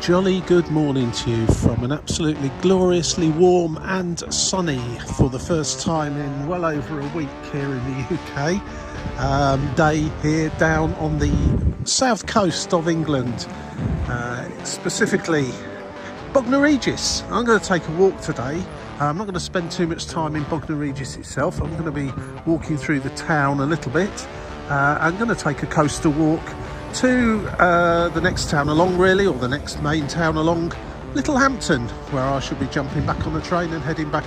jolly good morning to you from an absolutely gloriously warm and sunny, for the first time in well over a week here in the UK, day here down on the south coast of England, specifically Bognor Regis. I'm going to take a walk today. I'm not going to spend too much time in Bognor Regis itself. I'm going to be walking through the town a little bit. I'm going to take a coastal walk to the next town along, really, or the next main town along, Littlehampton, where I shall be jumping back on the train and heading back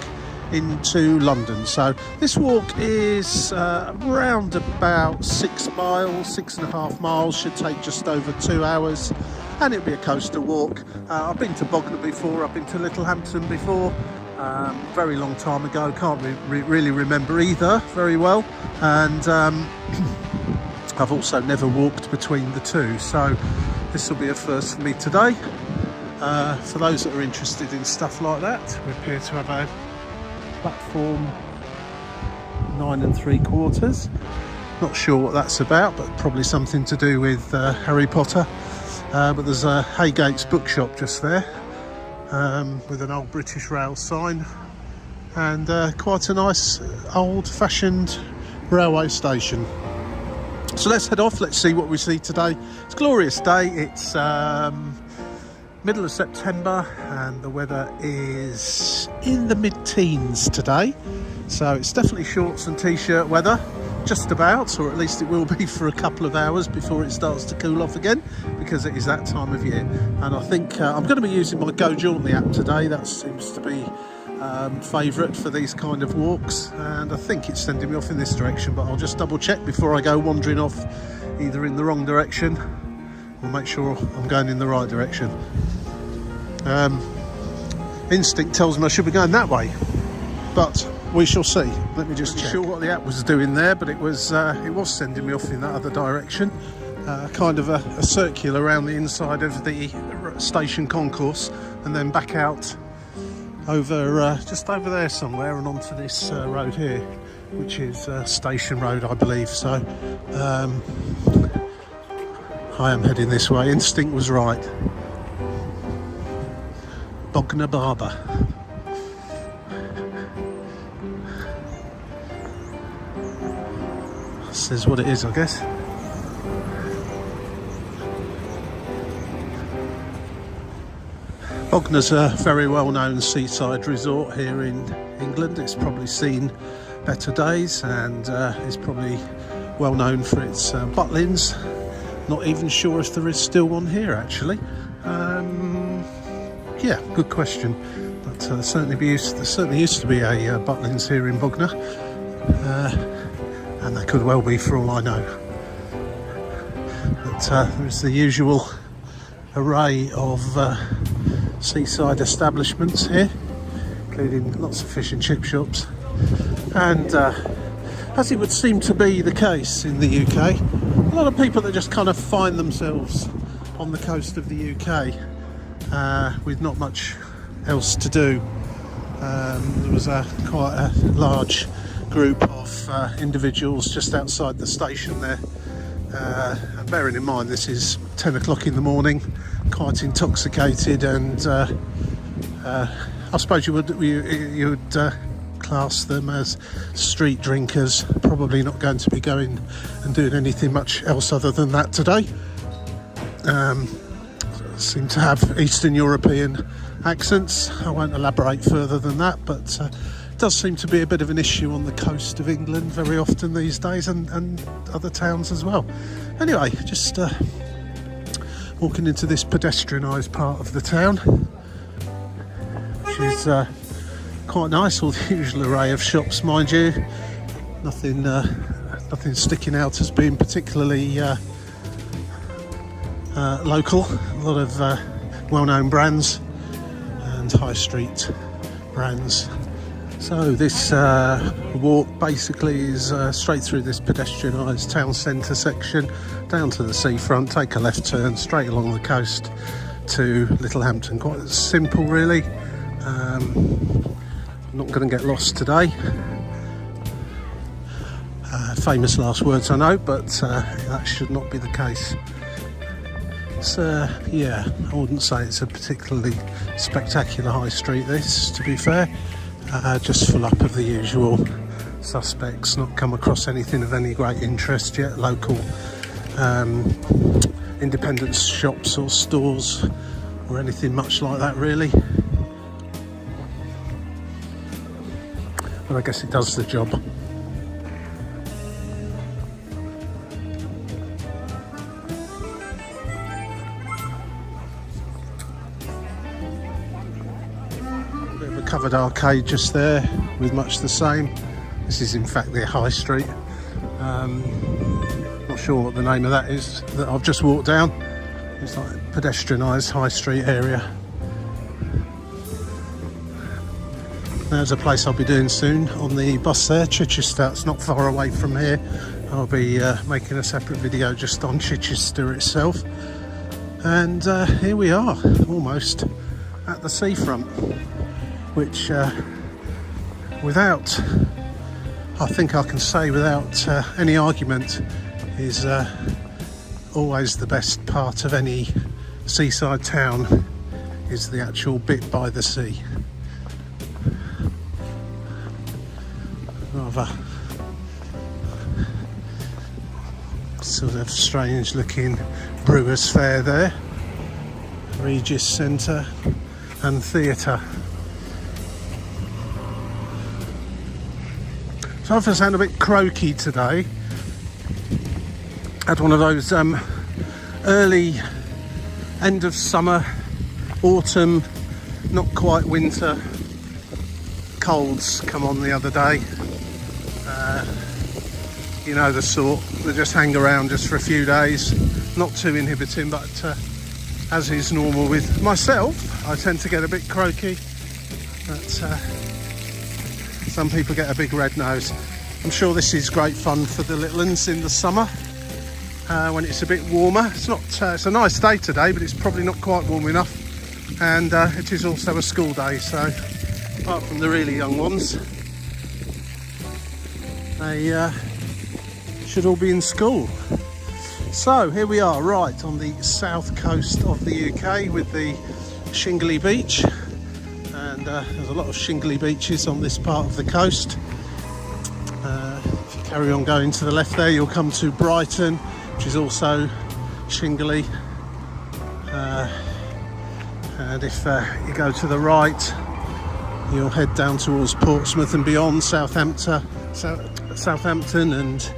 into London. So this walk is around about 6 miles, 6.5 miles, should take just over 2 hours, and it'll be a coastal walk. I've been to Bognor before, I've been to Littlehampton before, very long time ago, can't really remember either very well, and I've also never walked between the two, so this will be a first for me today. For those that are interested in stuff like that, we appear to have a platform 9 3/4. Not sure what that's about, but probably something to do with Harry Potter. But there's a Haygate's bookshop just there, with an old British Rail sign, and quite a nice old-fashioned railway station. So let's head off, let's see what we see today. It's a glorious day, it's middle of September and the weather is in the mid-teens today. So it's definitely shorts and t-shirt weather, just about, or at least it will be for a couple of hours before it starts to cool off again, because it is that time of year. And I think I'm going to be using my Go Jauntly app today. That seems to be favourite for these kind of walks, and I think it's sending me off in this direction, but I'll just double check before I go wandering off either in the wrong direction or make sure I'm going in the right direction. Instinct tells me I should be going that way, but we shall see. Let me just check. Sure what the app was doing there, but it was sending me off in that other direction, kind of a circle around the inside of the station concourse and then back out over just over there somewhere and onto this road here, which is Station Road, I believe. So I am heading this way. Instinct was right. Bognor Barber. Says what it is, I guess. Bognor's a very well-known seaside resort here in England. It's probably seen better days, and is probably well known for its butlins. Not even sure if there is still one here, actually. Yeah, good question. But there certainly used to be a butlins here in Bognor, and there could well be for all I know. But there's the usual array of seaside establishments here, including lots of fish and chip shops, and as it would seem to be the case in the UK, a lot of people that just kind of find themselves on the coast of the UK with not much else to do. There was quite a large group of individuals just outside the station there, and bearing in mind this is 10 o'clock in the morning, quite intoxicated, and I suppose you would class them as street drinkers, probably not going to be going and doing anything much else other than that today. Seem to have Eastern European accents. I won't elaborate further than that, but it does seem to be a bit of an issue on the coast of England very often these days, and other towns as well. Anyway, just walking into this pedestrianised part of the town, which is quite nice. All the usual array of shops, mind you. Nothing sticking out as being particularly local. A lot of well-known brands and high street brands. So this walk basically is straight through this pedestrianised town centre section, down to the seafront, take a left turn straight along the coast to Littlehampton. Quite simple, really. I'm not going to get lost today. Famous last words, I know, but that should not be the case. So yeah, I wouldn't say it's a particularly spectacular high street this, to be fair. Just full up of the usual suspects, not come across anything of any great interest yet. Local independent shops or stores or anything much like that really. But I guess it does the job. Bit of a covered arcade just there with much the same. This is in fact their high street. Not sure what the name of that is that I've just walked down. It's like a pedestrianised high street area. There's a place I'll be doing soon on the bus there, Chichester. It's not far away from here. I'll be making a separate video just on Chichester itself. And here we are, almost at the seafront, which without, I think I can say without any argument, is always the best part of any seaside town, is the actual bit by the sea. Rather sort of strange looking Brewers Fair there, Regis Centre and Theatre. So I sound a bit croaky today. Had one of those early end of summer, autumn, not quite winter colds come on the other day. You know the sort that just hang around just for a few days, not too inhibiting, but as is normal with myself, I tend to get a bit croaky, but some people get a big red nose. I'm sure this is great fun for the little ones in the summer when it's a bit warmer. It's a nice day today, but it's probably not quite warm enough, and it is also a school day, so apart from the really young ones, they should all be in school. So here we are, right on the south coast of the UK with the shingly beach, and there's a lot of shingly beaches on this part of the coast. If you carry on going to the left there, you'll come to Brighton, which is also shingly, and if you go to the right, you'll head down towards Portsmouth and beyond, Southampton and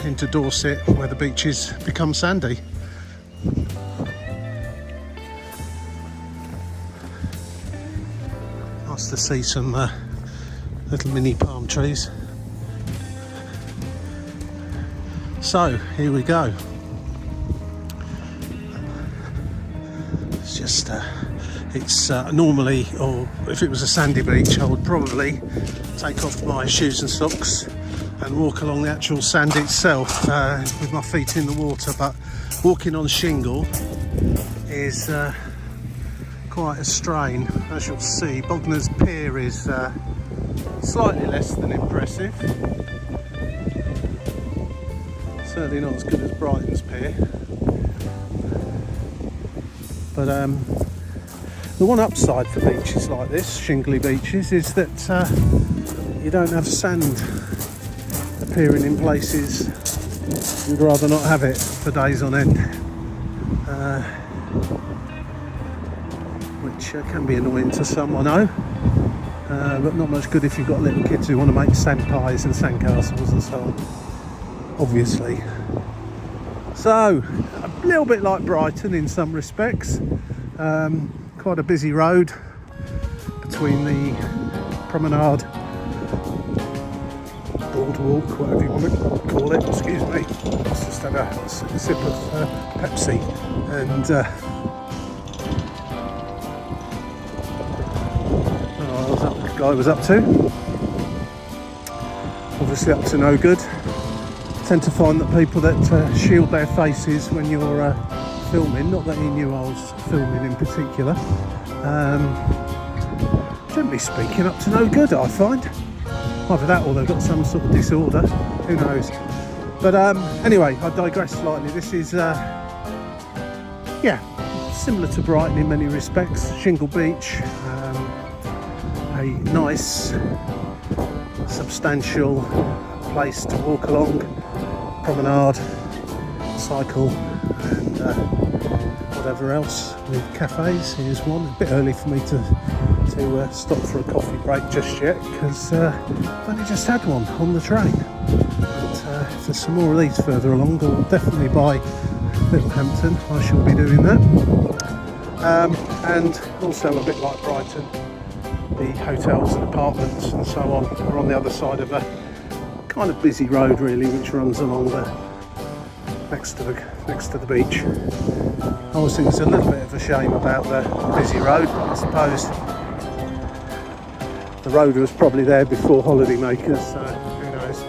into Dorset, where the beaches become sandy. Nice to see some little mini palm trees. So here we go. It's just it's normally, or if it was a sandy beach, I would probably take off my shoes and socks and walk along the actual sand itself with my feet in the water, but walking on shingle is quite a strain. As you'll see, Bognor Pier is slightly less than impressive. Certainly not as good as Brighton's Pier. But the one upside for beaches like this, shingly beaches, is that you don't have sand appearing in places you'd rather not have it for days on end, which can be annoying to some, I know, but not much good if you've got little kids who want to make sand pies and sand castles and so on, obviously. So a little bit like Brighton in some respects, quite a busy road between the promenade, boardwalk, whatever you want to call it, excuse me. Just had a sip of Pepsi, and what that guy was up to. Obviously up to no good. Tend to find that people that shield their faces when you're filming, not that he knew I was filming in particular, generally speaking up to no good, I find. Either that or they've got some sort of disorder, who knows. But anyway, I digress slightly. This is yeah, similar to Brighton in many respects. Shingle beach, a nice substantial place to walk along, promenade, cycle, and whatever else, with cafes. Here's one. A bit early for me to stop for a coffee break just yet, because I've only just had one on the train. But if there's some more of these further along, they'll definitely by Littlehampton. I shall be doing that. And also a bit like Brighton, the hotels and apartments and so on are on the other side of a kind of busy road, really, which runs along the next to the beach. I always think it's a little bit of a shame about the busy road. I suppose the road was probably there before holidaymakers, so who knows.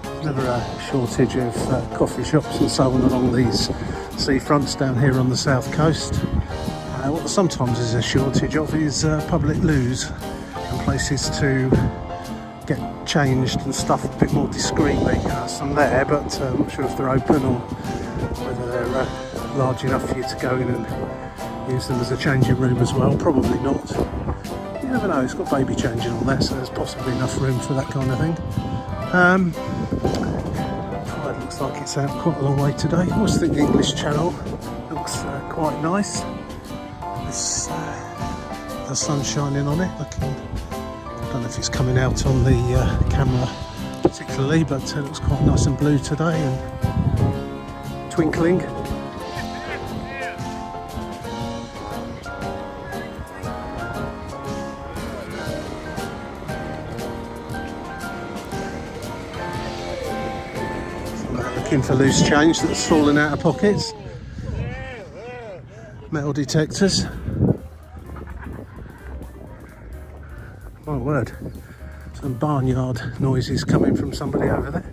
There's never a shortage of coffee shops and so on along these seafronts down here on the south coast. What sometimes is a shortage of is public loos and places to get changed and stuff a bit more discreetly. Some there, but I'm not sure if they're open or whether they're large enough for you to go in and use them as a changing room as well. Probably not. You never know, it's got baby changing on there, so there's possibly enough room for that kind of thing. Tide looks like it's out quite a long way today. I always think the English Channel looks quite nice. The sun shining on it, looking, I don't know if it's coming out on the camera particularly, but it looks quite nice and blue today and twinkling. Looking for loose change that's fallen out of pockets. Metal detectors. My word, some barnyard noises coming from somebody over there.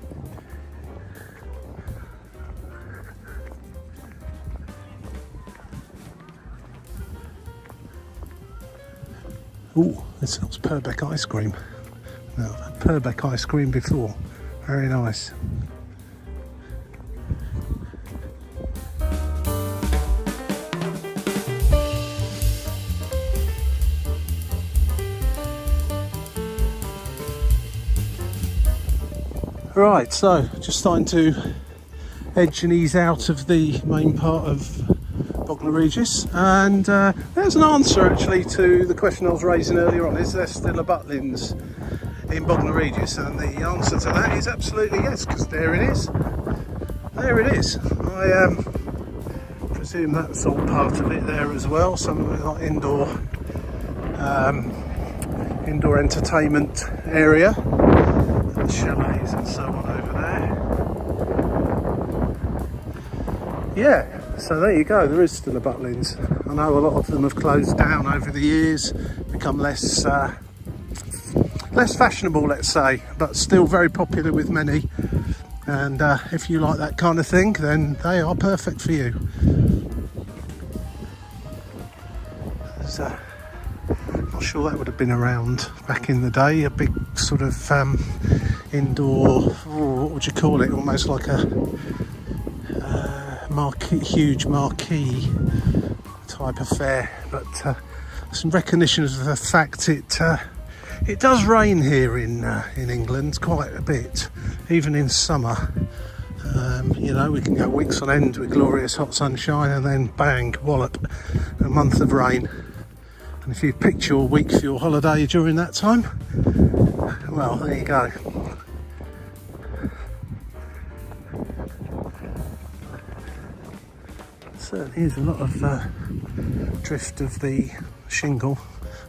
Ooh, this smells Purbeck ice cream. Now, I've had Purbeck ice cream before. Very nice. Right, so just starting to edge and ease out of the main part of Bognor Regis, and there's an answer actually to the question I was raising earlier on. Is there still a Butlins in Bognor Regis? And the answer to that is absolutely yes, because there it is. There it is. I presume that's all part of it there as well. Some of it like indoor entertainment area. Chalets and so on over there. Yeah, so there you go, there is still a Butlins. I know a lot of them have closed down over the years, become less fashionable, let's say, but still very popular with many. And if you like that kind of thing, then they are perfect for you. Not sure that would have been around back in the day, a big sort of indoor, what would you call it, almost like a huge marquee type affair, but some recognition of the fact it does rain here in England quite a bit, even in summer. You know, we can go weeks on end with glorious hot sunshine and then bang, wallop, a month of rain. And if you picked your week for your holiday during that time, well, there you go. Certainly is a lot of drift of the shingle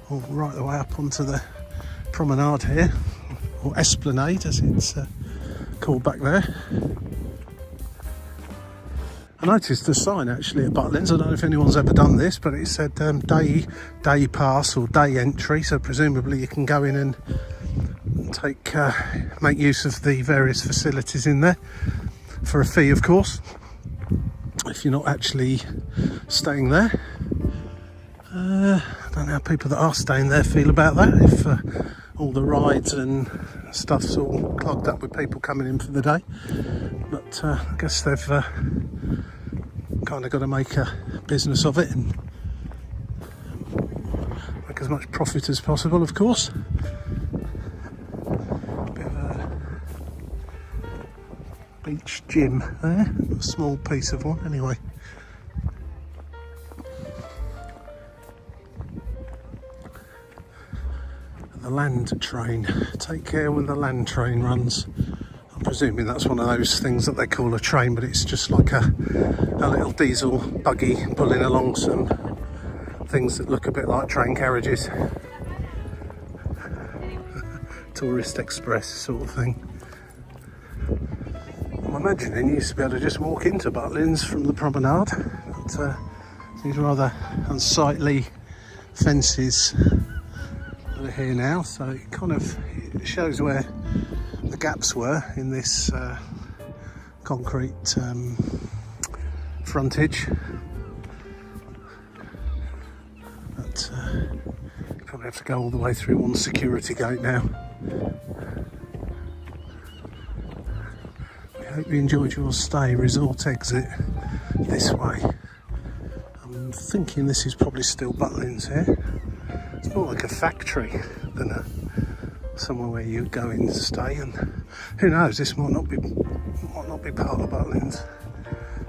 all right the way up onto the promenade here, or esplanade as it's called back there. I noticed the sign actually at Butlins. I don't know if anyone's ever done this, but it said day pass or day entry, so presumably you can go in and make use of the various facilities in there for a fee, of course, if you're not actually staying there. I don't know how people that are staying there feel about that, if all the rides and stuff's all clogged up with people coming in for the day, but I guess they've kind of got to make a business of it and make as much profit as possible, of course. Bit of a beach gym there, a small piece of one anyway. And the land train, take care when the land train runs. I'm presuming that's one of those things that they call a train, but it's just like a little diesel buggy pulling along some things that look a bit like train carriages. Tourist express sort of thing. I'm imagining you used to be able to just walk into Butlins from the promenade, but these rather unsightly fences that are here now, so it kind of shows where the gaps were in this concrete frontage. But you probably have to go all the way through one security gate now. We hope you enjoyed your stay. Resort exit this way. I'm thinking this is probably still Butlins here. It's more like a factory than somewhere where you go in to stay, and who knows, this might not be part of Butlins.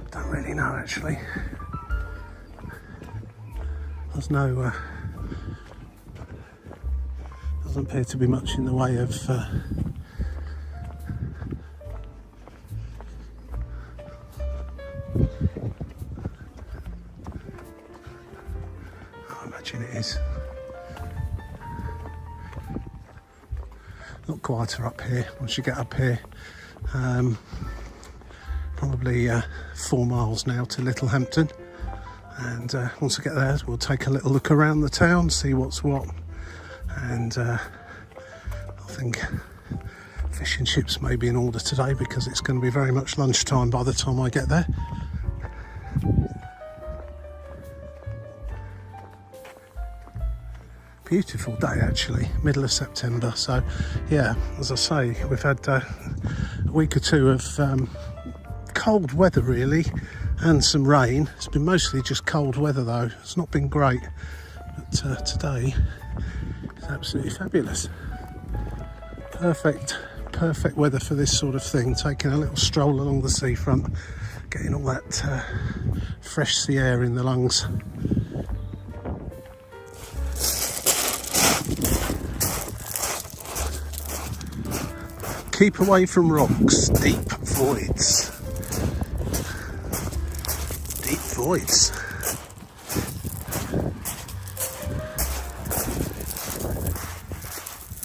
Don't really know actually. There's no doesn't appear to be much in the way of I imagine it is. Not quieter up here. Once you get up here, probably 4 miles now to Littlehampton, and once I get there we'll take a little look around the town, see what's what, and I think fish and chips may be in order today because it's going to be very much lunchtime by the time I get there. Beautiful day actually, middle of September, so yeah, as I say, we've had a week or two of cold weather really, and some rain. It's been mostly just cold weather though, it's not been great, but today is absolutely fabulous. Perfect weather for this sort of thing, taking a little stroll along the seafront, getting all that fresh sea air in the lungs. Keep away from rocks, deep voids. Deep voids.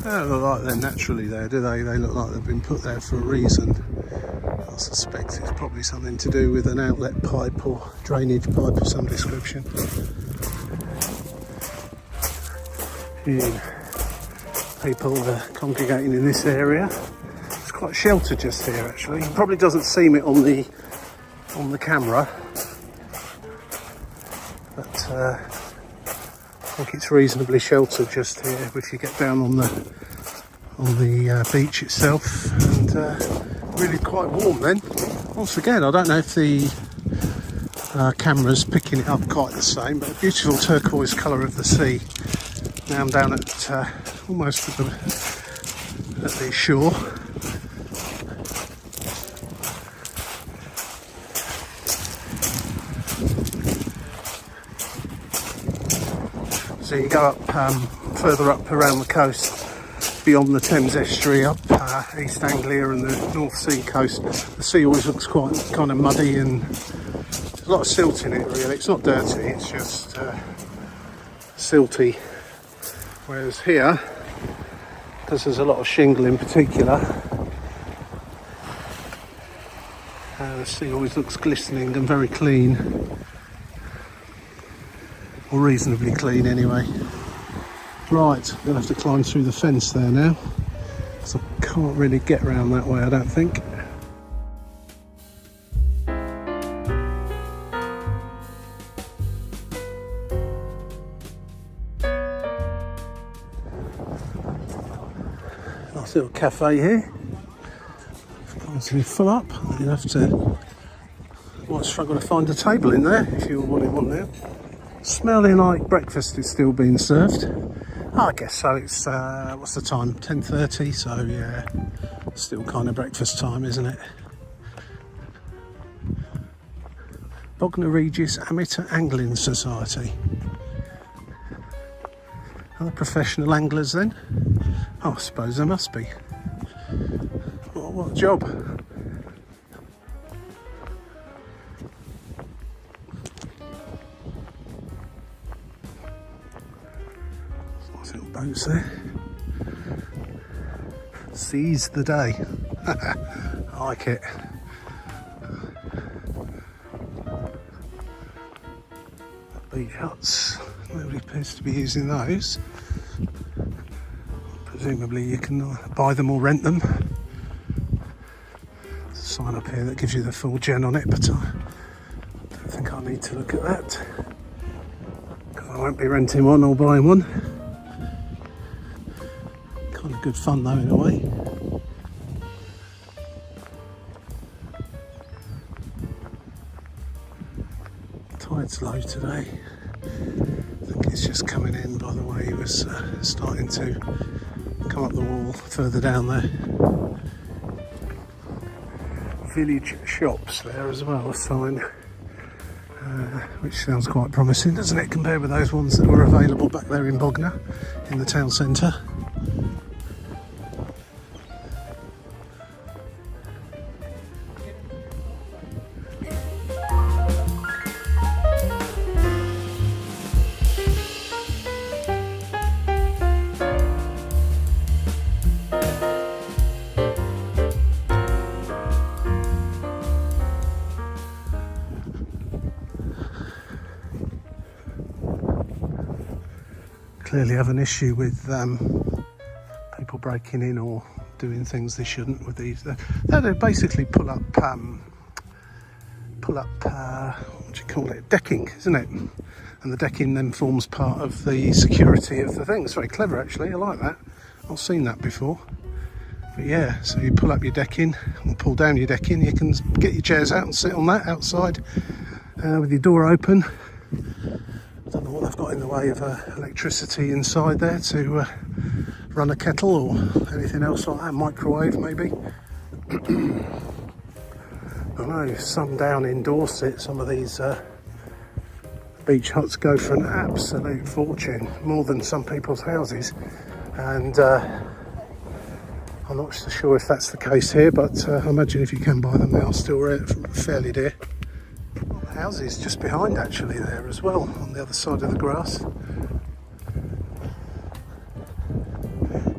They don't look like they're naturally there, do they? They look like they've been put there for a reason. I suspect it's probably something to do with an outlet pipe or drainage pipe of some description. People are congregating in this area. Quite sheltered just here actually. It probably doesn't seem it on the camera, but I think it's reasonably sheltered just here if you get down on the beach itself, and really quite warm then. Once again, I don't know if the camera's picking it up quite the same, but a beautiful turquoise colour of the sea. Now I'm down at almost at the shore. So you go up further up around the coast, beyond the Thames estuary, up East Anglia and the North Sea coast. The sea always looks quite kind of muddy, and there's a lot of silt in it really. It's not dirty, it's just silty. Whereas here, because there's a lot of shingle in particular, the sea always looks glistening and very clean. Or reasonably clean anyway. Right, I'm going to have to climb through the fence there now, because I can't really get around that way, I don't think. Nice little cafe here. It's full up. You have to watch might struggle to find a table in there if you were wanting one now. Smelling like breakfast is still being served. Oh, I guess so. It's what's the time? 10:30. So yeah, still kind of breakfast time, isn't it? Bognor Regis Amateur Angling Society. Are they professional anglers then? Oh, I suppose there must be. What a job. Little boats there. Seize the day. I like it. Beach huts. Nobody appears to be using those. Presumably you can buy them or rent them. There's a sign up here that gives you the full gen on it, but I don't think I need to look at that. I won't be renting one or buying one. Kind of good fun though in a way. Tide's low today. I think it's just coming in by the way it was starting to come up the wall further down there. Village shops there as well, a sign, which sounds quite promising, doesn't it, compared with those ones that were available back there in Bognor, in the town centre. Clearly have an issue with people breaking in or doing things they shouldn't with these. They basically pull up what do you call it, decking, isn't it? And the decking then forms part of the security of the thing. It's very clever actually, I like that. I've seen that before. But yeah, so you pull up your decking or pull down your decking, you can get your chairs out and sit on that outside with your door open. I don't know what they've got in the way of electricity inside there to run a kettle or anything else like that, microwave maybe. I know some down in Dorset, some of these beach huts go for an absolute fortune, more than some people's houses, and I'm not so sure if that's the case here, but I imagine if you can buy them they are still fairly dear. Houses just behind actually there as well, on the other side of the grass.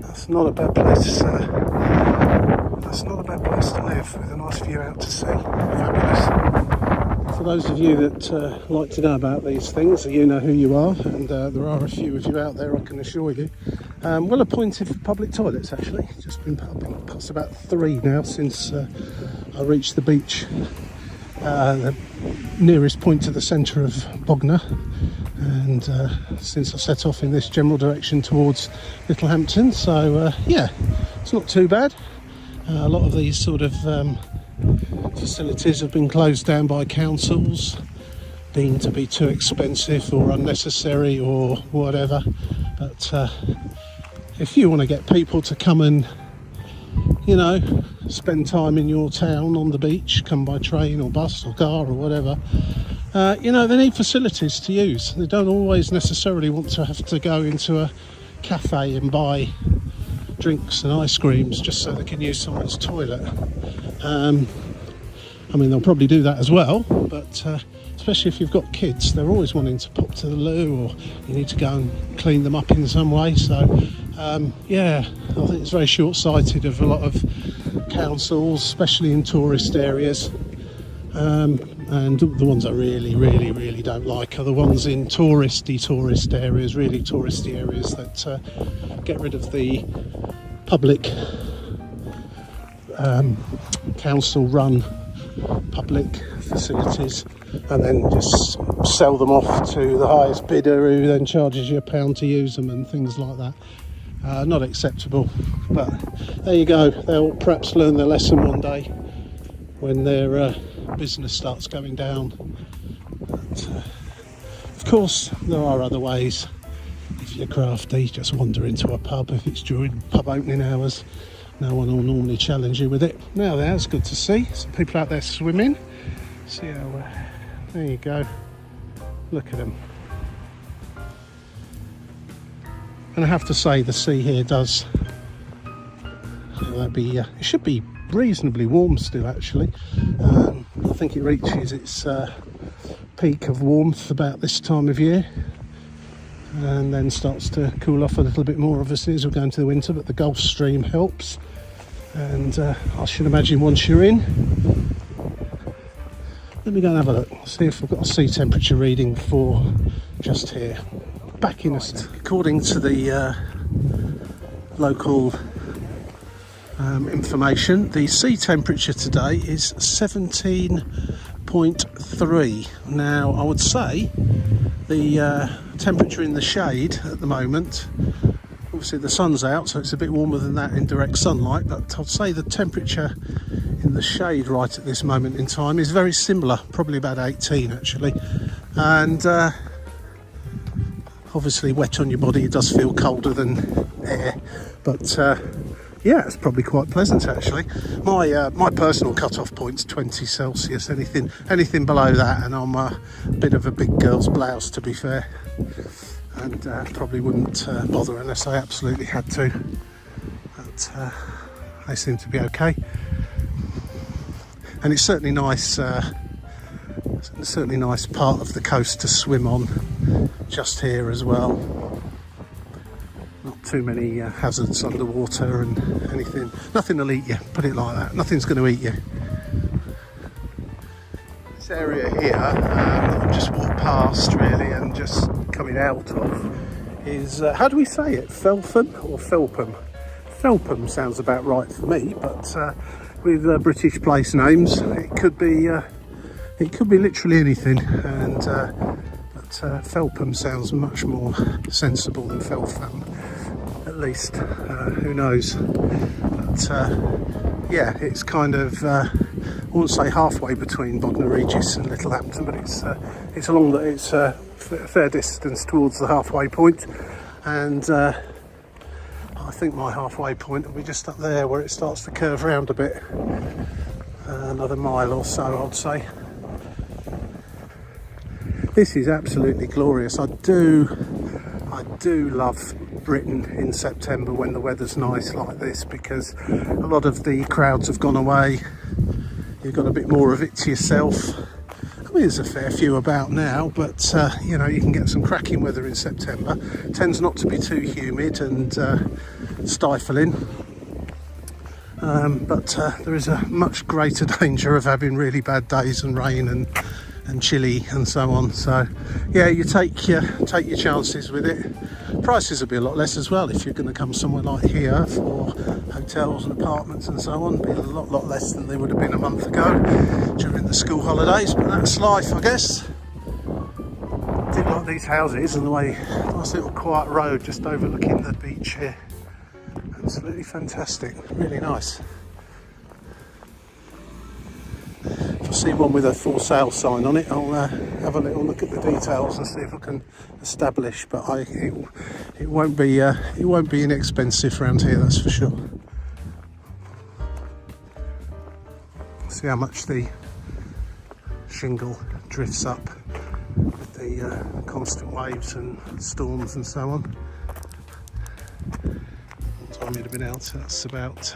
That's not a bad place. That's not a bad place to live, with a nice view out to sea. Fabulous. For those of you that like to know about these things, you know who you are, and there are a few of you out there, I can assure you. Well appointed for public toilets actually. I've been past about 3 now since I reached the beach. The nearest point to the centre of Bognor, and since I set off in this general direction towards Littlehampton, so yeah, it's not too bad. A lot of these sort of facilities have been closed down by councils, deemed to be too expensive or unnecessary or whatever, but if you want to get people to come and, you know, spend time in your town on the beach, come by train or bus or car or whatever, you know, they need facilities to use. They don't always necessarily want to have to go into a cafe and buy drinks and ice creams just so they can use someone's toilet. I mean, they'll probably do that as well, but especially if you've got kids, they're always wanting to pop to the loo, or you need to go and clean them up in some way. So yeah, I think it's very short-sighted of a lot of councils, especially in tourist areas, and the ones I really don't like are the ones in tourist areas, really touristy areas, that get rid of the public council-run public facilities and then just sell them off to the highest bidder, who then charges you £1 to use them and things like that. Not acceptable, but there you go. They'll perhaps learn their lesson one day when they're business starts going down. But, of course, there are other ways. If you're crafty, just wander into a pub. If it's during pub opening hours, no one will normally challenge you with it. Now that's good to see. Some people out there swimming. See how, there you go. Look at them. And I have to say, the sea here does, it should be reasonably warm still actually. I think it reaches its peak of warmth about this time of year, and then starts to cool off a little bit more obviously as we go into the winter, but the Gulf Stream helps. And I should imagine once you're in, let me go and have a look, see if I've got a sea temperature reading for just here. Back in according to the local information, the sea temperature today is 17.3. Now I would say the temperature in the shade at the moment, obviously the sun's out so it's a bit warmer than that in direct sunlight, but I'd say the temperature in the shade right at this moment in time is very similar, probably about 18 actually. And obviously wet on your body, it does feel colder than air, but yeah, it's probably quite pleasant actually. My personal cut-off point's 20 Celsius. Anything below that and I'm a bit of a big girl's blouse, to be fair, and probably wouldn't bother unless I absolutely had to, but they seem to be okay. And it's certainly nice, certainly nice part of the coast to swim on just here as well. Not too many hazards underwater and anything. Nothing will eat you, put it like that. Nothing's going to eat you. This area here that I've just walked past really and just coming out of is, how do we say it? Felpham or Felpham? Felpham sounds about right for me, but with British place names, it could be literally anything, and but Felpham sounds much more sensible than Felpham, at least. Who knows? But yeah, it's kind of I wouldn't say halfway between Bognor Regis and Littlehampton, but it's along the a fair distance towards the halfway point, and I think my halfway point will be just up there where it starts to curve round a bit. Another mile or so, I'd say. This is absolutely glorious. I do love Britain in September when the weather's nice like this, because a lot of the crowds have gone away. You've got a bit more of it to yourself. I mean, there's a fair few about now, but you know, you can get some cracking weather in September. It tends not to be too humid and stifling, but there is a much greater danger of having really bad days and rain and chilly and so on. So yeah, you take your chances with it. Prices will be a lot less as well if you're going to come somewhere like here for hotels and apartments and so on. Be a lot less than they would have been a month ago during the school holidays, but that's life, I guess. I do like these houses and the way, nice little quiet road just overlooking the beach here. Absolutely fantastic, really nice. If I see one with a for sale sign on it, I'll have a little look at the details and see if I can establish. But it won't be inexpensive around here, that's for sure. See how much the shingle drifts up with the constant waves and storms and so on. What time you'd have been out? That's about.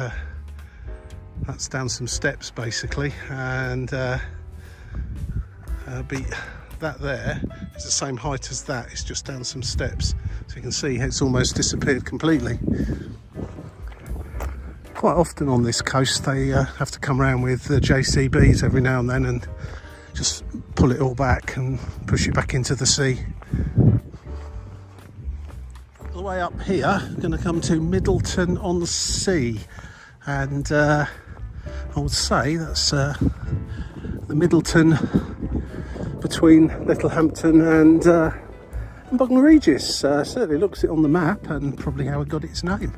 That's down some steps basically, and that there is the same height as that. It's just down some steps, so you can see it's almost disappeared completely. Quite often on this coast they have to come around with JCBs every now and then and just pull it all back and push it back into the sea. All the way up here, I'm going to come to Middleton-on-Sea, and I would say that's the Middleton between Littlehampton and Bognor Regis. Certainly looks it on the map, and probably how it got its name.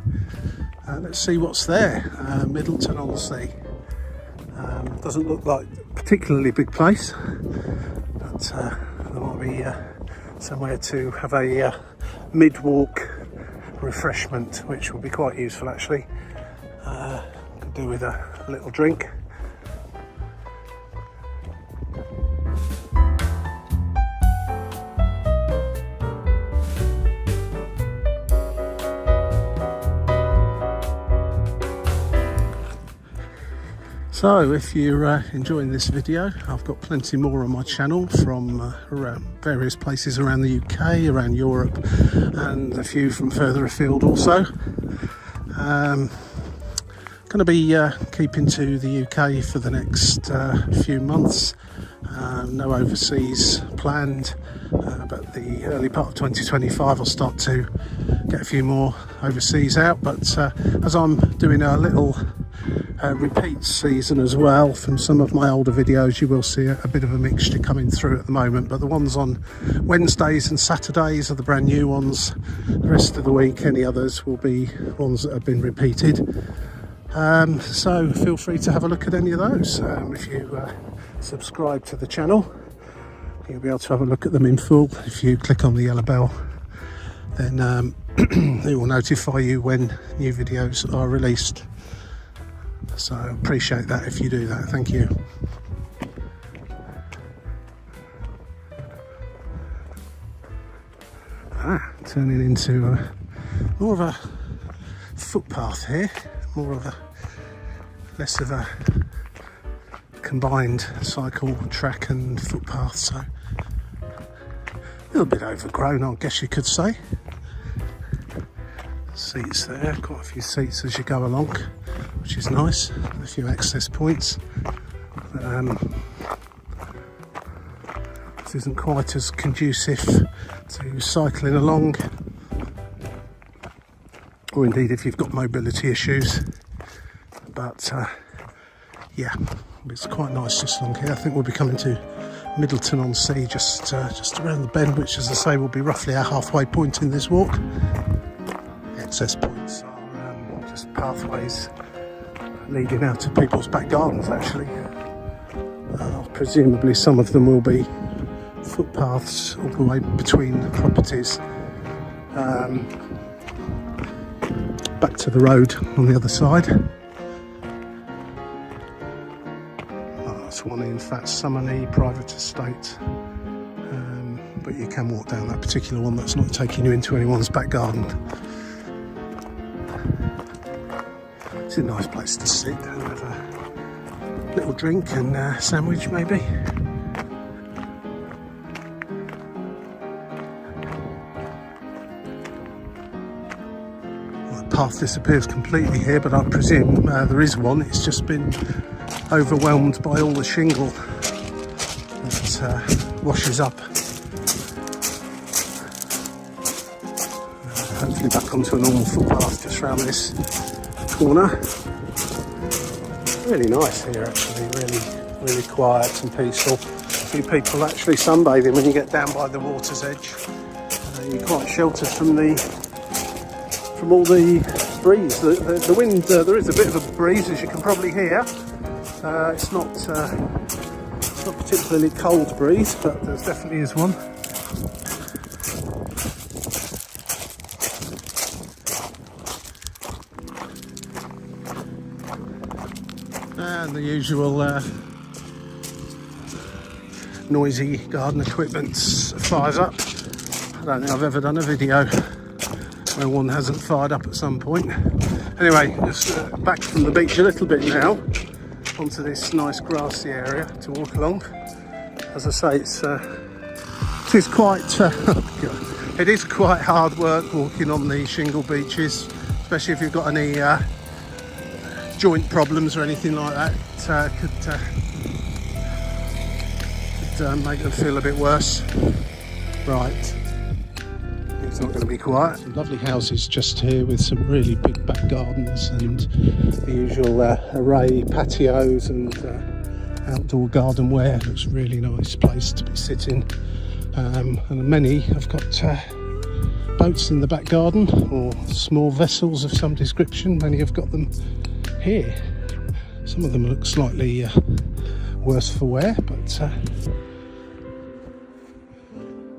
Let's see what's there. Middleton-on-Sea. Doesn't look like a particularly big place, but there might be somewhere to have a mid-walk refreshment, which will be quite useful actually. Could do with a little drink. So if you're enjoying this video, I've got plenty more on my channel from around various places around the UK, around Europe, and a few from further afield also. Going to be keeping to the UK for the next few months. No overseas planned, but the early part of 2025 I'll start to get a few more overseas out. But as I'm doing a little repeat season as well from some of my older videos, you will see a bit of a mixture coming through at the moment, but the ones on Wednesdays and Saturdays are the brand new ones. The rest of the week, any others will be ones that have been repeated. So feel free to have a look at any of those. If you subscribe to the channel, you'll be able to have a look at them in full. If you click on the yellow bell, then it will notify you when new videos are released. So I appreciate that if you do that. Thank you. Turning into more of a footpath here, less of a combined cycle track and footpath, so a little bit overgrown, I guess you could say. Seats there, quite a few seats as you go along, which is nice, a few access points. This isn't quite as conducive to cycling along, or indeed if you've got mobility issues, but yeah, it's quite nice just along here. I think we'll be coming to Middleton-on-Sea just around the bend, which, as I say, will be roughly our halfway point in this walk. Access points are just pathways leading out to people's back gardens actually. Presumably some of them will be footpaths all the way between the properties, back to the road on the other side. That's one in Felpham private estate, but you can walk down that particular one. That's not taking you into anyone's back garden. It's a nice place to sit and have a little drink and a sandwich maybe. Well, the path disappears completely here, but I presume there is one. It's just been overwhelmed by all the shingle that washes up. Hopefully back onto a normal footpath just round this corner. Really nice here actually, really quiet and peaceful. A few people actually sunbathing when you get down by the water's edge. You're quite sheltered from all the breeze. The wind, there is a bit of a breeze, as you can probably hear. It's not particularly cold breeze, but there definitely is one. And the usual noisy garden equipment fires up. I don't think I've ever done a video where one hasn't fired up at some point. Anyway, just back from the beach a little bit now, onto this nice grassy area to walk along. As I say, it is quite it is quite hard work walking on the shingle beaches, especially if you've got any joint problems or anything like that. Could make them feel a bit worse. Right, it's not going to be quiet. Some lovely houses just here with some really big back gardens and the usual array patios and outdoor garden wear. It's a really nice place to be sitting, and many have got boats in the back garden or small vessels of some description. Many have got them here. Some of them look slightly worse for wear, but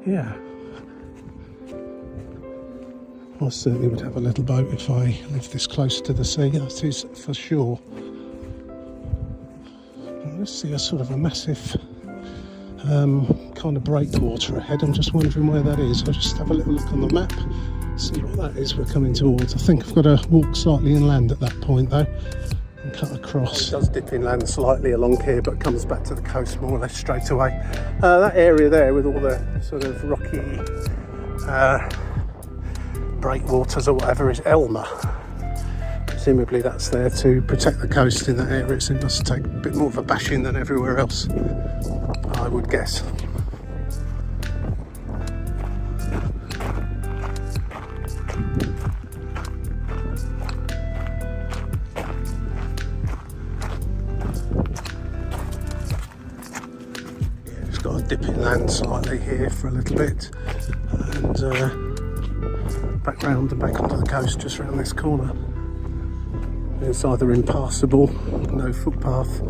yeah. I certainly would have a little boat if I lived this close to the sea, that is for sure. Let's see a sort of a massive kind of breakwater ahead. I'm just wondering where that is. I'll just have a little look on the map, see what that is we're coming towards. I think I've got to walk slightly inland at that point though and cut across. It does dip inland slightly along here, but comes back to the coast more or less straight away. That area there with all the sort of rocky breakwaters or whatever is Elmer. Presumably that's there to protect the coast in that area, so it must take a bit more of a bashing than everywhere else, I would guess. Yeah, it's got a dip inland slightly here for a little bit, and back round and back onto the coast just round this corner. It's either impassable, no footpath,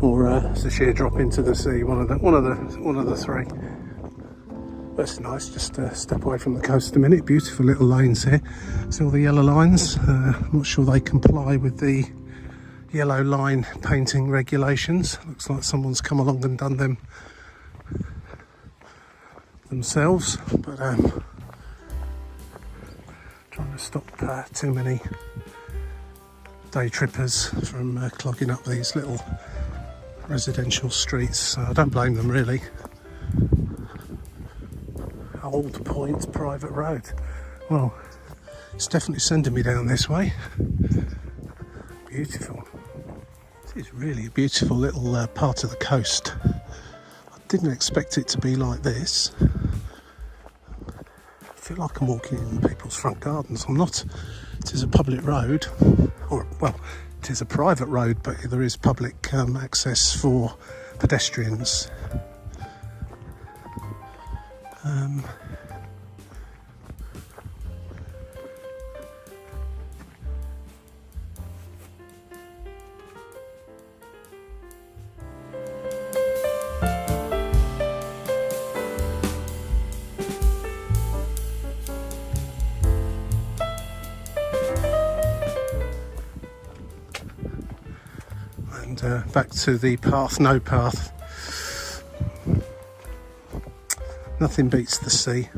or it's a sheer drop into the sea. One of the three. But it's nice just to step away from the coast a minute. Beautiful little lanes here. See all the yellow lines. I'm not sure they comply with the yellow line painting regulations. Looks like someone's come along and done them themselves. But trying to stop too many day trippers from clogging up these little residential streets, so I don't blame them really. Old Point private road. Well, it's definitely sending me down this way. Beautiful. This is really a beautiful little part of the coast. I didn't expect it to be like this. I feel like I'm walking in people's front gardens. I'm not. It is a public road, or well, it is a private road, but there is public access for pedestrians. Back to the path, no path. Nothing beats the sea.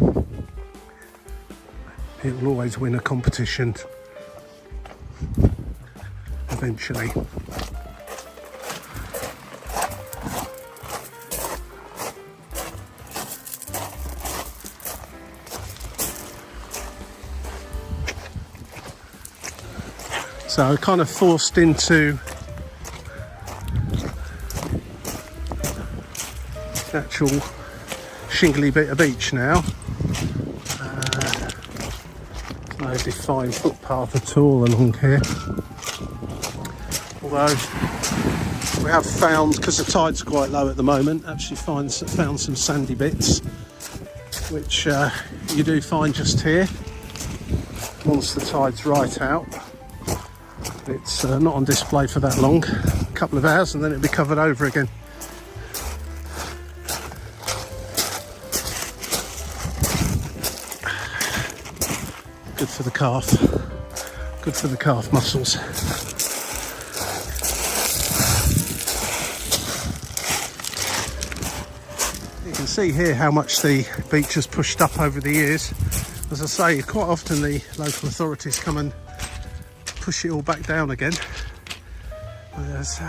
It will always win a competition eventually. So kind of forced into actual shingly bit of beach now. No defined footpath at all along here. Although we have found, because the tide's quite low at the moment, actually found some sandy bits, which you do find just here once the tide's right out. It's not on display for that long, a couple of hours, and then it'll be covered over again. Good for the calf, good for the calf muscles. You can see here how much the beach has pushed up over the years. As I say, quite often the local authorities come and push it all back down again. There's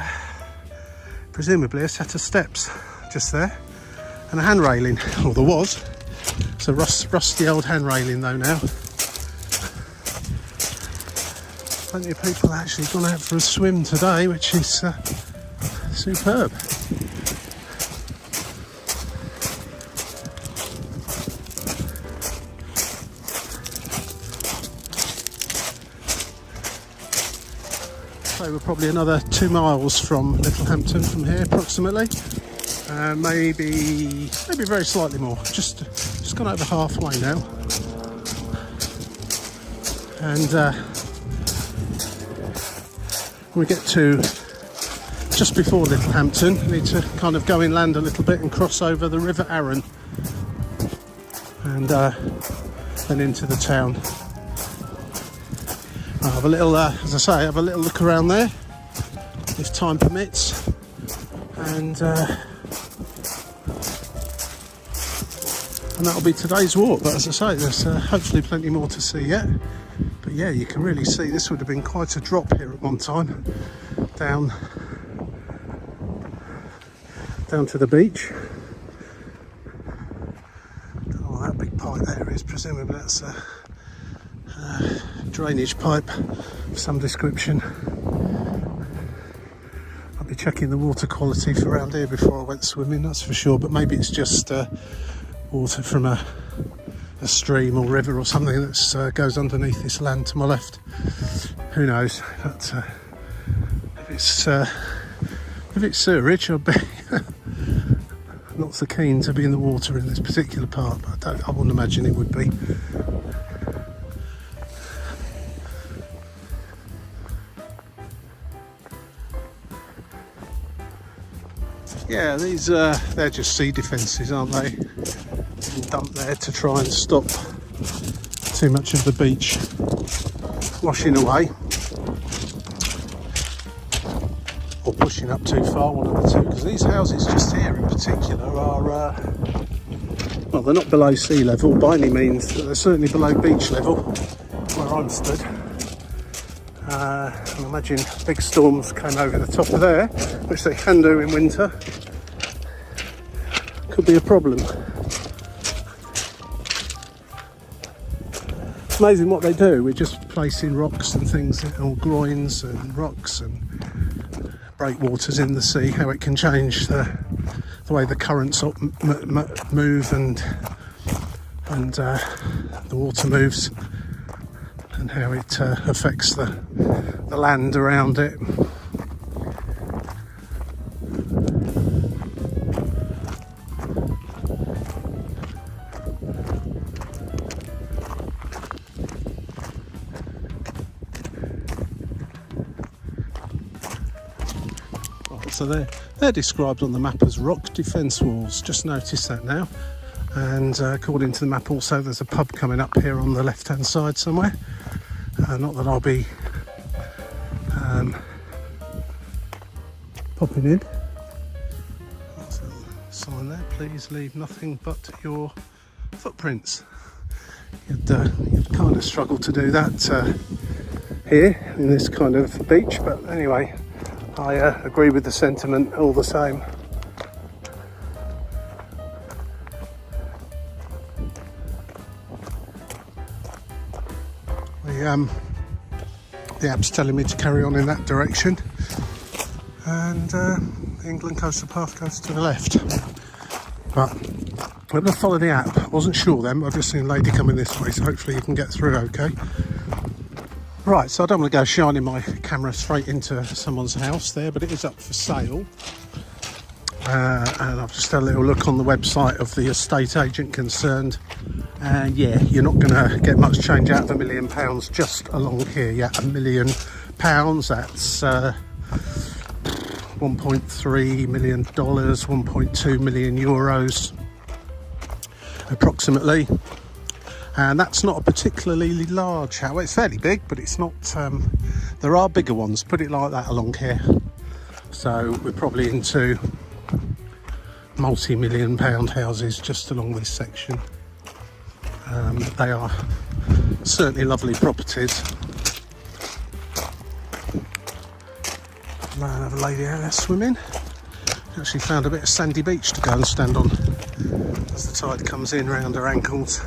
presumably a set of steps just there and a hand railing, or there was. It's a rusty old hand railing though now. Plenty of people actually gone out for a swim today, which is superb. So we're probably another 2 miles from Littlehampton from here, approximately. Maybe very slightly more. Just gone over halfway now. And when we get to just before Littlehampton. I need to kind of go inland a little bit and cross over the River Arun, and then into the town. I'll have a little, as I say, have a little look around there if time permits, and that'll be today's walk. But as I say, there's hopefully plenty more to see yet. But yeah, you can really see this would have been quite a drop here at one time, down to the beach. Oh, that big pipe there is presumably that's a drainage pipe of some description. I'll be checking the water quality for around here before I went swimming, that's for sure, but maybe it's just water from a stream or river or something that goes underneath this land to my left. Who knows? But if it's sewerage, I'll be not so keen to be in the water in this particular part, but I wouldn't imagine it would be. Yeah, these they're just sea defences, aren't they? Dumped there to try and stop too much of the beach washing away or pushing up too far, one of the two, because these houses just here in particular are well, they're not below sea level by any means, but they're certainly below beach level where I'm stood. I imagine big storms came over the top of there, which they can do in winter. Could be a problem. It's amazing what they do. We're just placing rocks and things, or groins and rocks and breakwaters in the sea, how it can change the way the currents move and the water moves, and how it affects the land around it. So they're described on the map as rock defence walls. Just noticed that now. And according to the map also, there's a pub coming up here on the left hand side somewhere. Not that I'll be popping in. There's a sign there, please leave nothing but your footprints. You'd kind of struggle to do that here in this kind of beach, but anyway, I agree with the sentiment all the same. The app's telling me to carry on in that direction, and the England Coastal Path goes to the left. But I'm going to follow the app. I wasn't sure then, but I've just seen a lady coming this way, so hopefully you can get through okay. Right, so I don't want to go shining my camera straight into someone's house there, but it is up for sale. And I've just had a little look on the website of the estate agent concerned. And yeah, you're not going to get much change out of £1 million just along here. Yeah, £1 million, that's $1.3 million, 1.2 million euros approximately. And that's not a particularly large house. It's fairly big, but it's not, there are bigger ones, put it like that, along here. So we're probably into multi-million pound houses just along this section. They are certainly lovely properties. I have a lady out there swimming. Actually found a bit of sandy beach to go and stand on as the tide comes in round her ankles.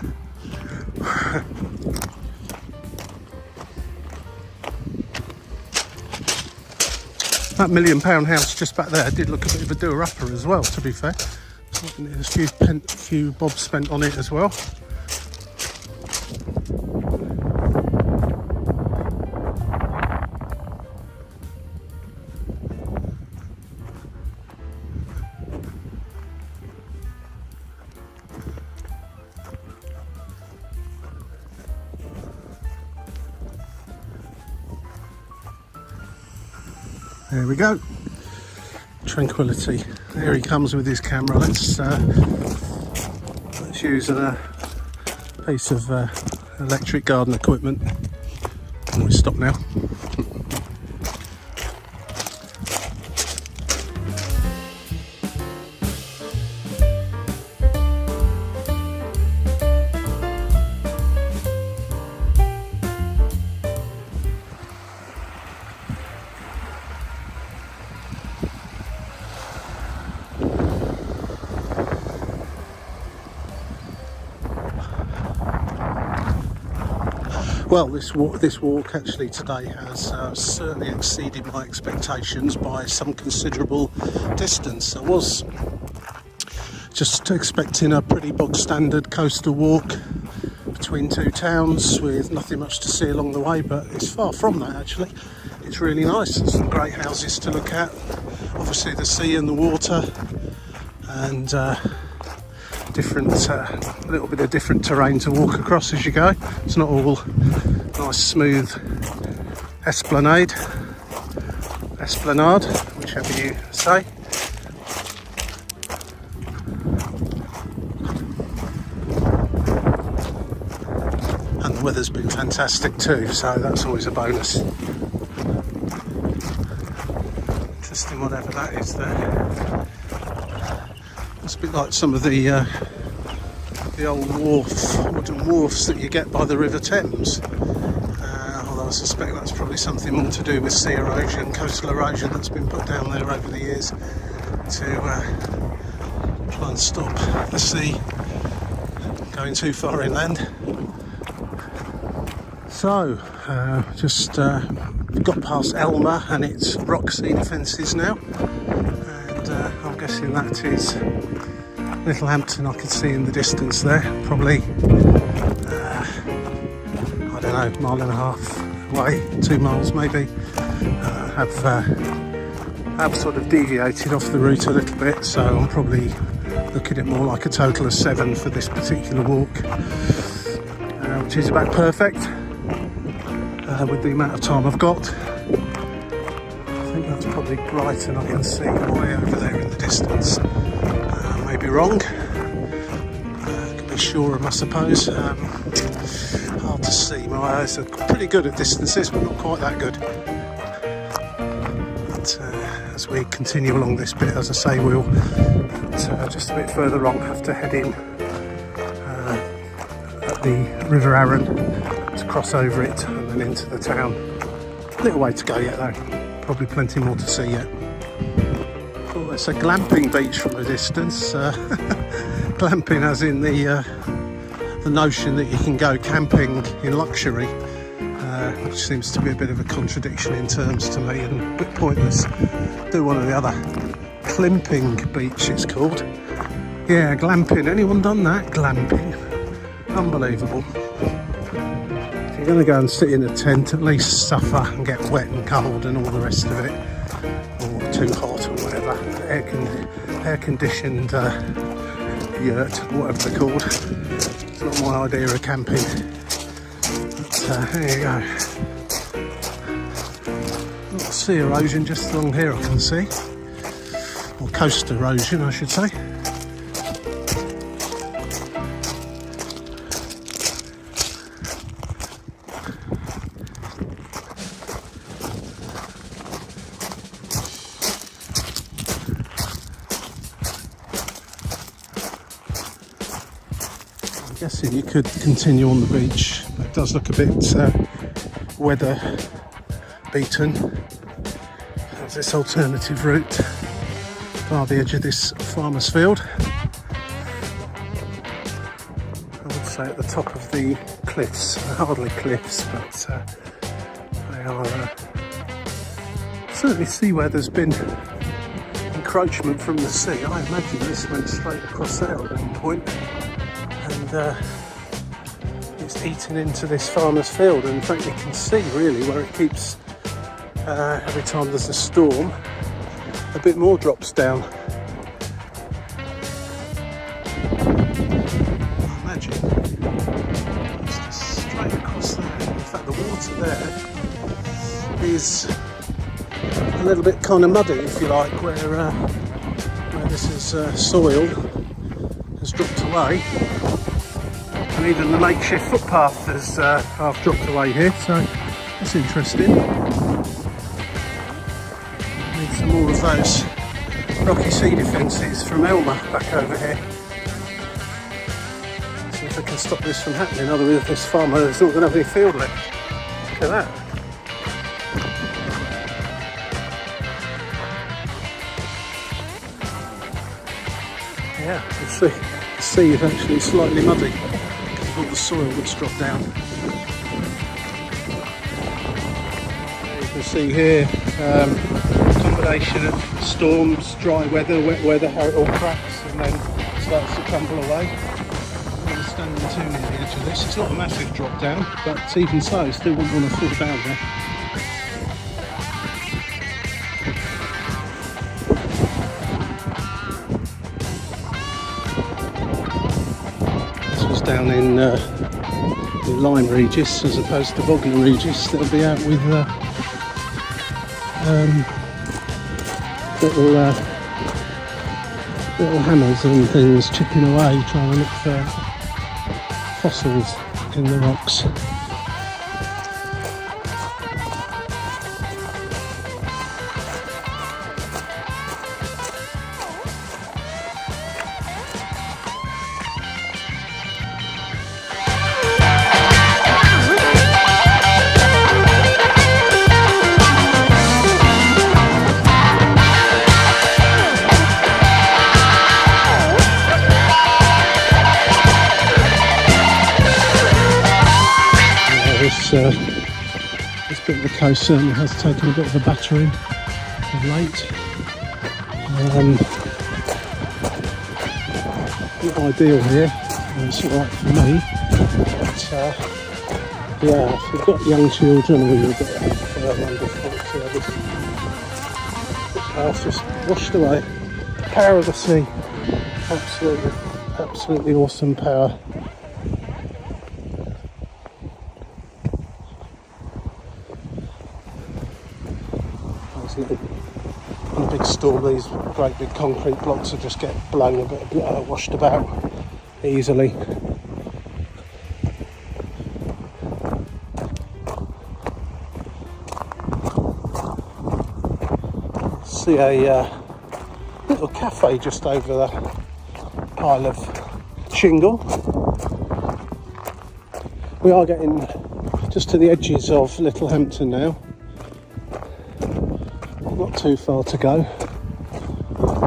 That £1 million house just back there did look a bit of a doer-upper as well, to be fair. There's a few bob spent on it as well. There we go. tranquility. There he comes with his camera. Let's use a piece of electric garden equipment. We stop now. Well, this walk actually today has certainly exceeded my expectations by some considerable distance. I was just expecting a pretty bog standard coastal walk between two towns with nothing much to see along the way, but it's far from that actually. It's really nice. There's some great houses to look at, obviously the sea and the water, and a little bit of different terrain to walk across as you go. It's not all nice smooth esplanade, whichever you say. And the weather's been fantastic too, so that's always a bonus. Interesting, whatever that is there. It's a bit like some of the old wooden wharfs that you get by the River Thames. Although I suspect that's probably something more to do with sea erosion, coastal erosion that's been put down there over the years to try and stop the sea going too far inland. So, just got past Elmer and its rock sea defences now, and I'm guessing that is Littlehampton. I can see in the distance there, probably, I don't know, mile and a half away, 2 miles maybe. Have sort of deviated off the route a little bit, so I'm probably looking at more like a total of 7 for this particular walk, which is about perfect with the amount of time I've got. I think that's probably Brighton. I can see way over there in the distance. Maybe wrong. Could be Shoreham, I suppose. Hard to see. My eyes are pretty good at distances, but not quite that good. But as we continue along this bit, as I say, we'll just a bit further on have to head in at the River Arun to cross over it and then into the town. A little way to go yet though. Probably plenty more to see yet. Oh, it's a glamping beach from a distance. Glamping as in the notion that you can go camping in luxury, which seems to be a bit of a contradiction in terms to me and a bit pointless. Do one or the other. Climping beach it's called. Yeah, glamping. Anyone done that? Glamping. Unbelievable. If you're going to go and sit in a tent, at least suffer and get wet and cold and all the rest of it, or too hot or whatever. Air conditioned yurt, whatever they're called. It's not my idea of camping. But there you go. Little sea erosion just along here I can see, or coast erosion I should say. Guessing you could continue on the beach. It does look a bit weather beaten. There's this alternative route by the edge of this farmer's field. I would say at the top of the cliffs, hardly cliffs, but they are certainly see where there's been encroachment from the sea. I imagine this went straight across there at one point. And it's eaten into this farmer's field, and in fact you can see really where it keeps, every time there's a storm, a bit more drops down. I imagine it's just straight across there. In fact the water there is a little bit kind of muddy, if you like, where this is soil has dropped away, and even the makeshift footpath has half dropped away here, so that's interesting. Need some more of those rocky sea defences from Elmer back over here. See if I can stop this from happening, otherwise this farmer is not going to have any field left. Look at that. Yeah, the sea is actually slightly muddy because of all the soil that's dropped down. You can see here combination of storms, dry weather, wet weather, how it all cracks and then starts to crumble away. I'm standing too near the edge of this. It's not a massive drop down, but even so, still wouldn't want to fall down there. Down in Lyme Regis as opposed to Bognor Regis. They'll be out with little hammers and things, chipping away, trying to look for fossils in the rocks. This bit of the coast certainly has taken a bit of a battering of late. Not ideal here, it's alright for me, but yeah, if you've got young children or you've got under 40, this house just washed away. Power of the sea, absolutely awesome power. In a big storm, these great big concrete blocks will just get blown a bit, washed about easily. See a little cafe just over the pile of shingle. We are getting just to the edges of Littlehampton now. Not too far to go,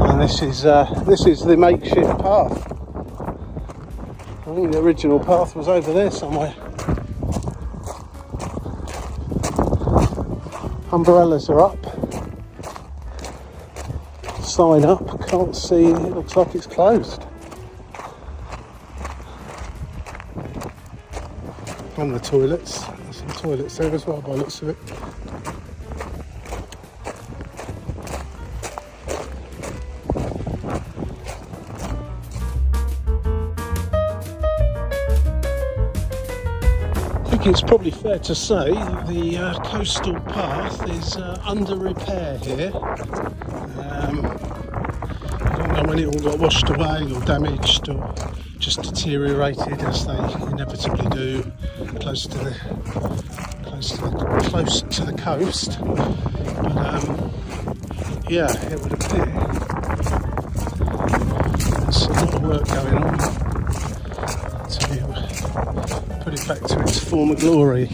and this is the makeshift path. I think the original path was over there somewhere. Umbrellas are up, sign up, can't see, it looks like it's closed. And the toilets, there's some toilets there as well by the looks of it. I think it's probably fair to say the coastal path is under repair here. I don't know when it all got washed away or damaged or just deteriorated, as they inevitably do close to the coast. But yeah, it would appear there's a lot of work going on to put it back to its former glory.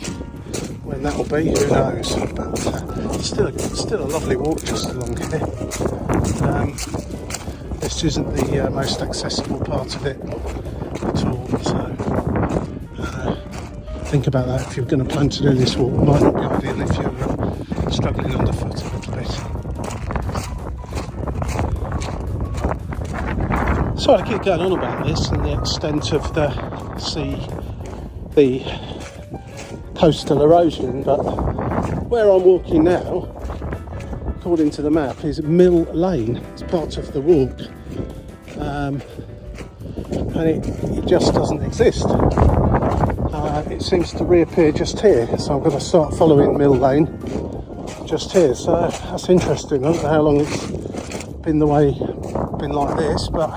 When that'll be, who knows? But it's still a lovely walk just along here. This isn't the most accessible part of it at all, so think about that if you're going to plan to do this walk. It might not be ideal if you're struggling underfoot a little bit. So I keep going on about this and the extent of the coastal erosion, but where I'm walking now, according to the map, is Mill Lane. It's part of the walk, and it just doesn't exist. It seems to reappear just here, so I'm going to start following Mill Lane, just here, so that's interesting. I don't know how long it's been like this, but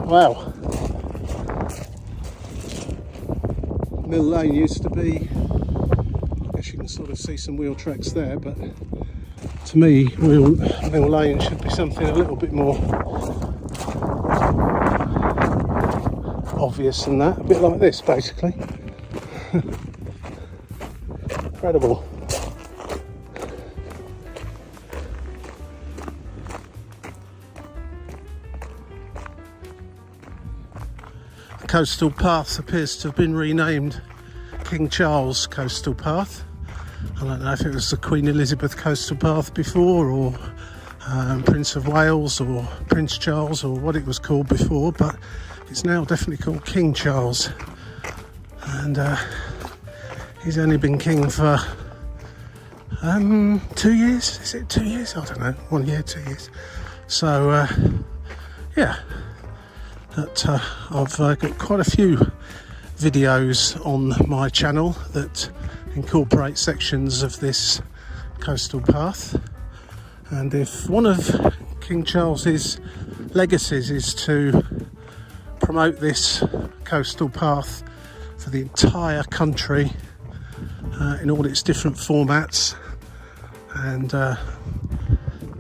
wow. Mill Lane used to be, I guess you can sort of see some wheel tracks there, but to me Mill Lane should be something a little bit more obvious than that, a bit like this basically. Incredible. The coastal path appears to have been renamed King Charles Coastal Path. I don't know if it was the Queen Elizabeth Coastal Path before, or Prince of Wales, or Prince Charles, or what it was called before, but it's now definitely called King Charles. And he's only been king for 2 years. Is it 2 years? I don't know. 1 year, 2 years. So yeah, that I've got quite a few videos on my channel that incorporate sections of this coastal path. And if one of King Charles's legacies is to promote this coastal path for the entire country in all its different formats, and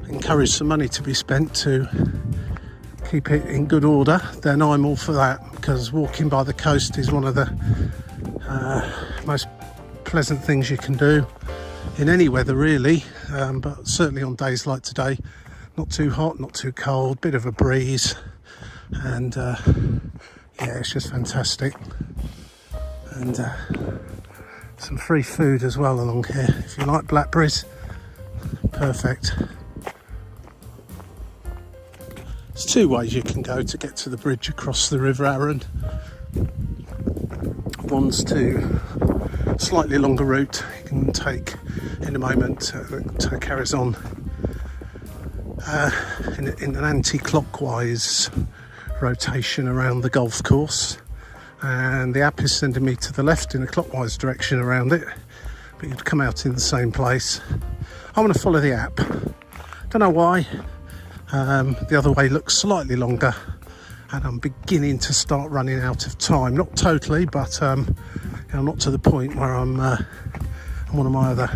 encourage some money to be spent to keep it in good order, then I'm all for that, because walking by the coast is one of the most pleasant things you can do in any weather really, but certainly on days like today. Not too hot, not too cold, bit of a breeze, and yeah, it's just fantastic. And some free food as well along here. If you like blackberries, perfect. There's two ways you can go to get to the bridge across the River Arun. One's to a slightly longer route you can take in a moment, carries on in an anti-clockwise rotation around the golf course, and the app is sending me to the left in a clockwise direction around it, but you'd come out in the same place. I want to follow the app. Don't know why. The other way looks slightly longer, and I'm beginning to start running out of time. Not totally, but you know, not to the point where I'm one of my other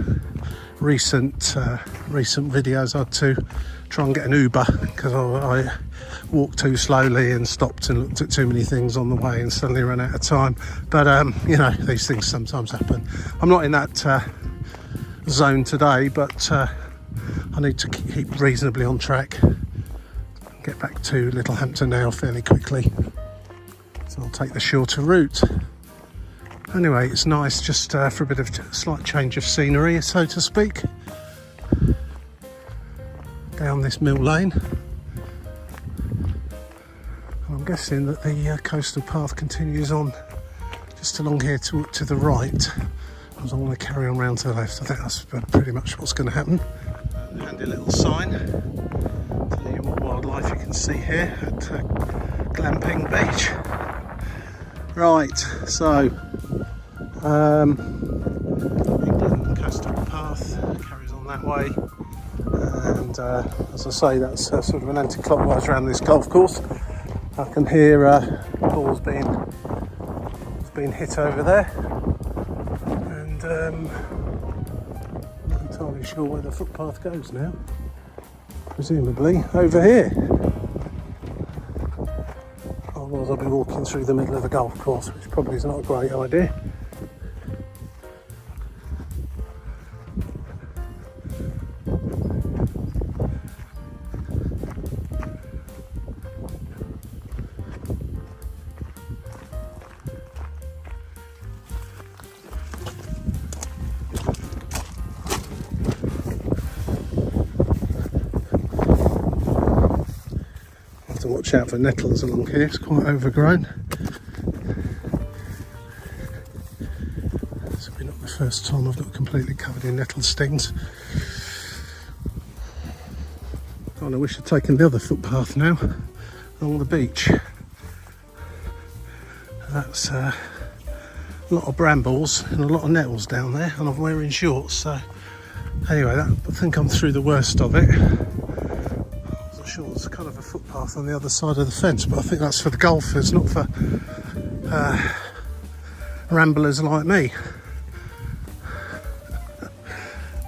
recent videos I had to try and get an Uber because I walked too slowly and stopped and looked at too many things on the way and suddenly ran out of time. But you know, these things sometimes happen. I'm not in that zone today, but I need to keep reasonably on track. Get back to Littlehampton now fairly quickly, so I'll take the shorter route. Anyway, it's nice just for a bit of slight change of scenery, so to speak, down this Mill Lane. And I'm guessing that the coastal path continues on just along here to the right, as I'm going to carry on round to the left. I think that's pretty much what's going to happen. A handy little sign telling you what wildlife you can see here at Glamping Beach. Right, so England coastal path carries on that way, and as I say, that's sort of an anti-clockwise around this golf course. I can hear balls being hit over there, and I'm not entirely sure where the footpath goes now. Presumably over here. Otherwise I'll be walking through the middle of the golf course, which probably is not a great idea. Watch out for nettles along here, it's quite overgrown. This will be not the first time I've got completely covered in nettle stings. Oh, I wish I'd taken the other footpath now, along the beach. That's a lot of brambles and a lot of nettles down there, and I'm wearing shorts, so Anyway, I think I'm through the worst of it. I'm not sure, there's kind of a footpath on the other side of the fence, but I think that's for the golfers, not for ramblers like me.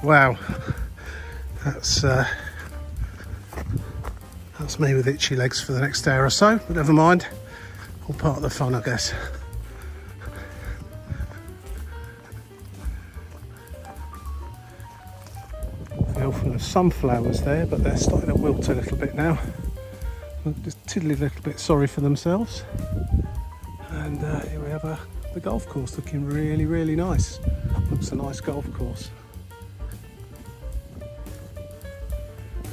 Wow, that's me with itchy legs for the next hour or so, but never mind, all part of the fun, I guess. Field full of sunflowers there, but they're starting to wilt a little bit now. Just tiddly little bit sorry for themselves. And here we have the golf course looking really, really nice. Looks a nice golf course.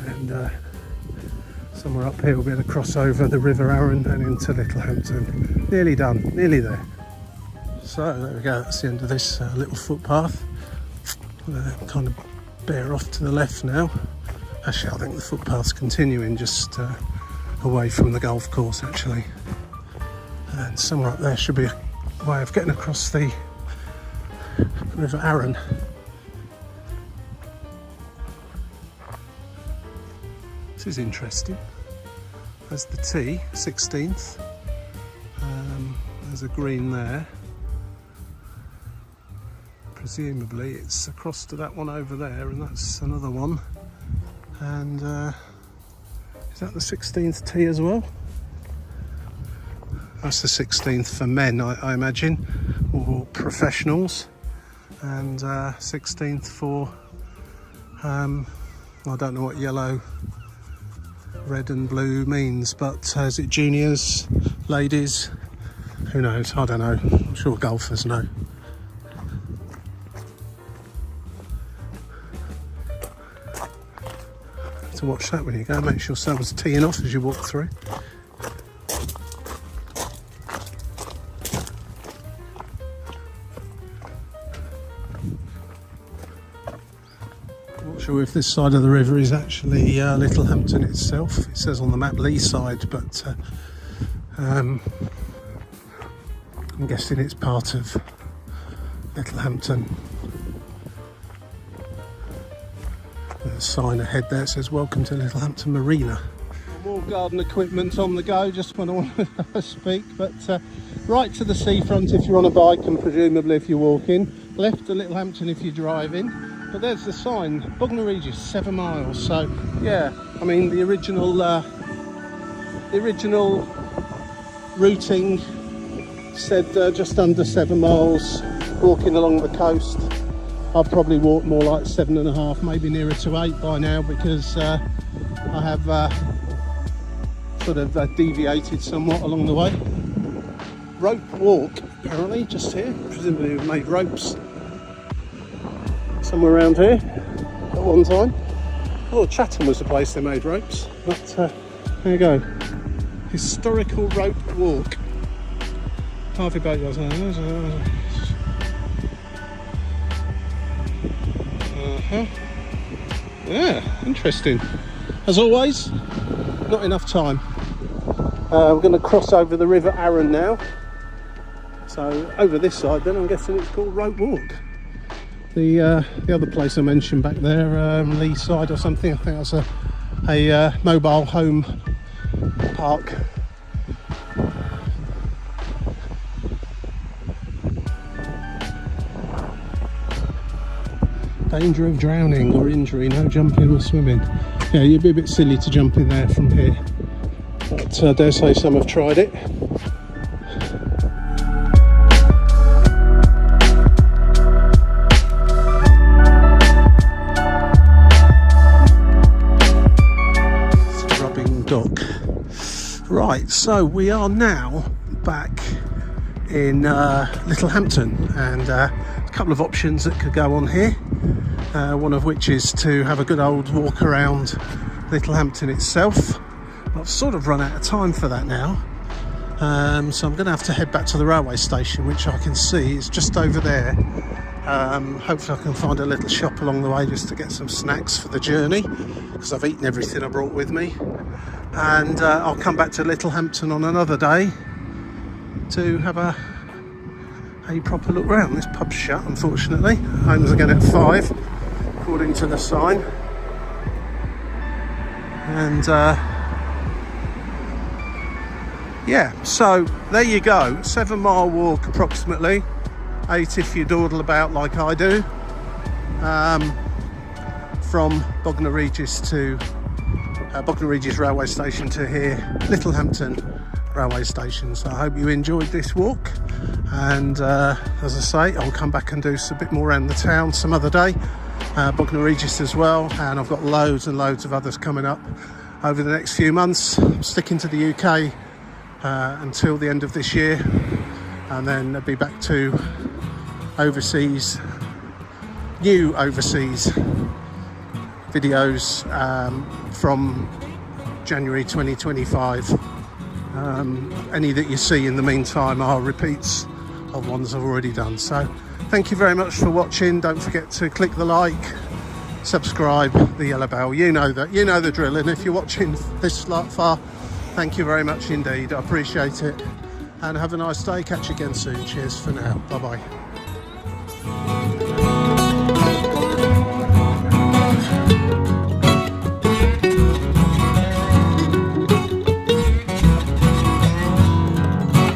And somewhere up here we'll be able to cross over the River Arun and into Littlehampton. Nearly done, nearly there. So there we go, that's the end of this little footpath. Kind of bear off to the left now. Actually, I think the footpath's continuing just away from the golf course actually. And somewhere up there should be a way of getting across the River Arun. This is interesting. There's the T, 16th. There's a green there. Presumably it's across to that one over there, and that's another one. And is that the 16th tee as well? That's the 16th for men, I imagine, or professionals, and 16th for I don't know what yellow, red and blue means, but is it juniors, ladies? Who knows? I don't know. I'm sure golfers know. To watch that when you go, make sure someone's teeing off as you walk through. Not sure if this side of the river is actually Littlehampton itself. It says on the map Lee side, but I'm guessing it's part of Littlehampton. There's a sign ahead there that says welcome to Littlehampton Marina. More garden equipment on the go just when I want to speak, but right to the seafront if you're on a bike, and presumably if you're walking, left to Littlehampton if you're driving. But there's the sign, Bognor Regis, 7 miles. So yeah, I mean the original routing said just under 7 miles walking along the coast. I've probably walked more like 7.5, maybe nearer to 8 by now, because I have sort of deviated somewhat along the way. Rope walk apparently just here, presumably we've made ropes somewhere around here at one time. Oh, Chatham was the place they made ropes, but there you go. Historical rope walk. Harvey Boat Yards. Yeah, interesting. As always, not enough time. We're going to cross over the River Arun now. So over this side then, I'm guessing it's called Rope Walk. The other place I mentioned back there, Lee side or something, I think that's a mobile home park. Danger of drowning or injury, no jumping or swimming. Yeah, you'd be a bit silly to jump in there from here, but I dare say some have tried it. Scrubbing dock. Right, so we are now back in Littlehampton, and a couple of options that could go on here. One of which is to have a good old walk around Littlehampton itself. I've sort of run out of time for that now, so I'm going to have to head back to the railway station, which I can see is just over there. Hopefully I can find a little shop along the way just to get some snacks for the journey, because I've eaten everything I brought with me, and I'll come back to Littlehampton on another day to have a proper look round. This pub's shut, unfortunately. Home's again at 5. according to the sign. And yeah, so there you go, 7 mile walk approximately, 8 if you dawdle about like I do, from Bognor Regis to Bognor Regis railway station to here, Littlehampton railway station. So I hope you enjoyed this walk, and as I say, I'll come back and do a bit more around the town some other day, Bognor Regis as well, and I've got loads and loads of others coming up over the next few months. I'm sticking to the UK until the end of this year, and then I'll be back to overseas, new overseas videos from January 2025. Any that you see in the meantime are repeats of ones I've already done. So thank you very much for watching. Don't forget to click the like, subscribe, the yellow bell. You know the drill, and if you're watching this far, thank you very much indeed. I appreciate it, and have a nice day. Catch you again soon. Cheers for now. Bye bye.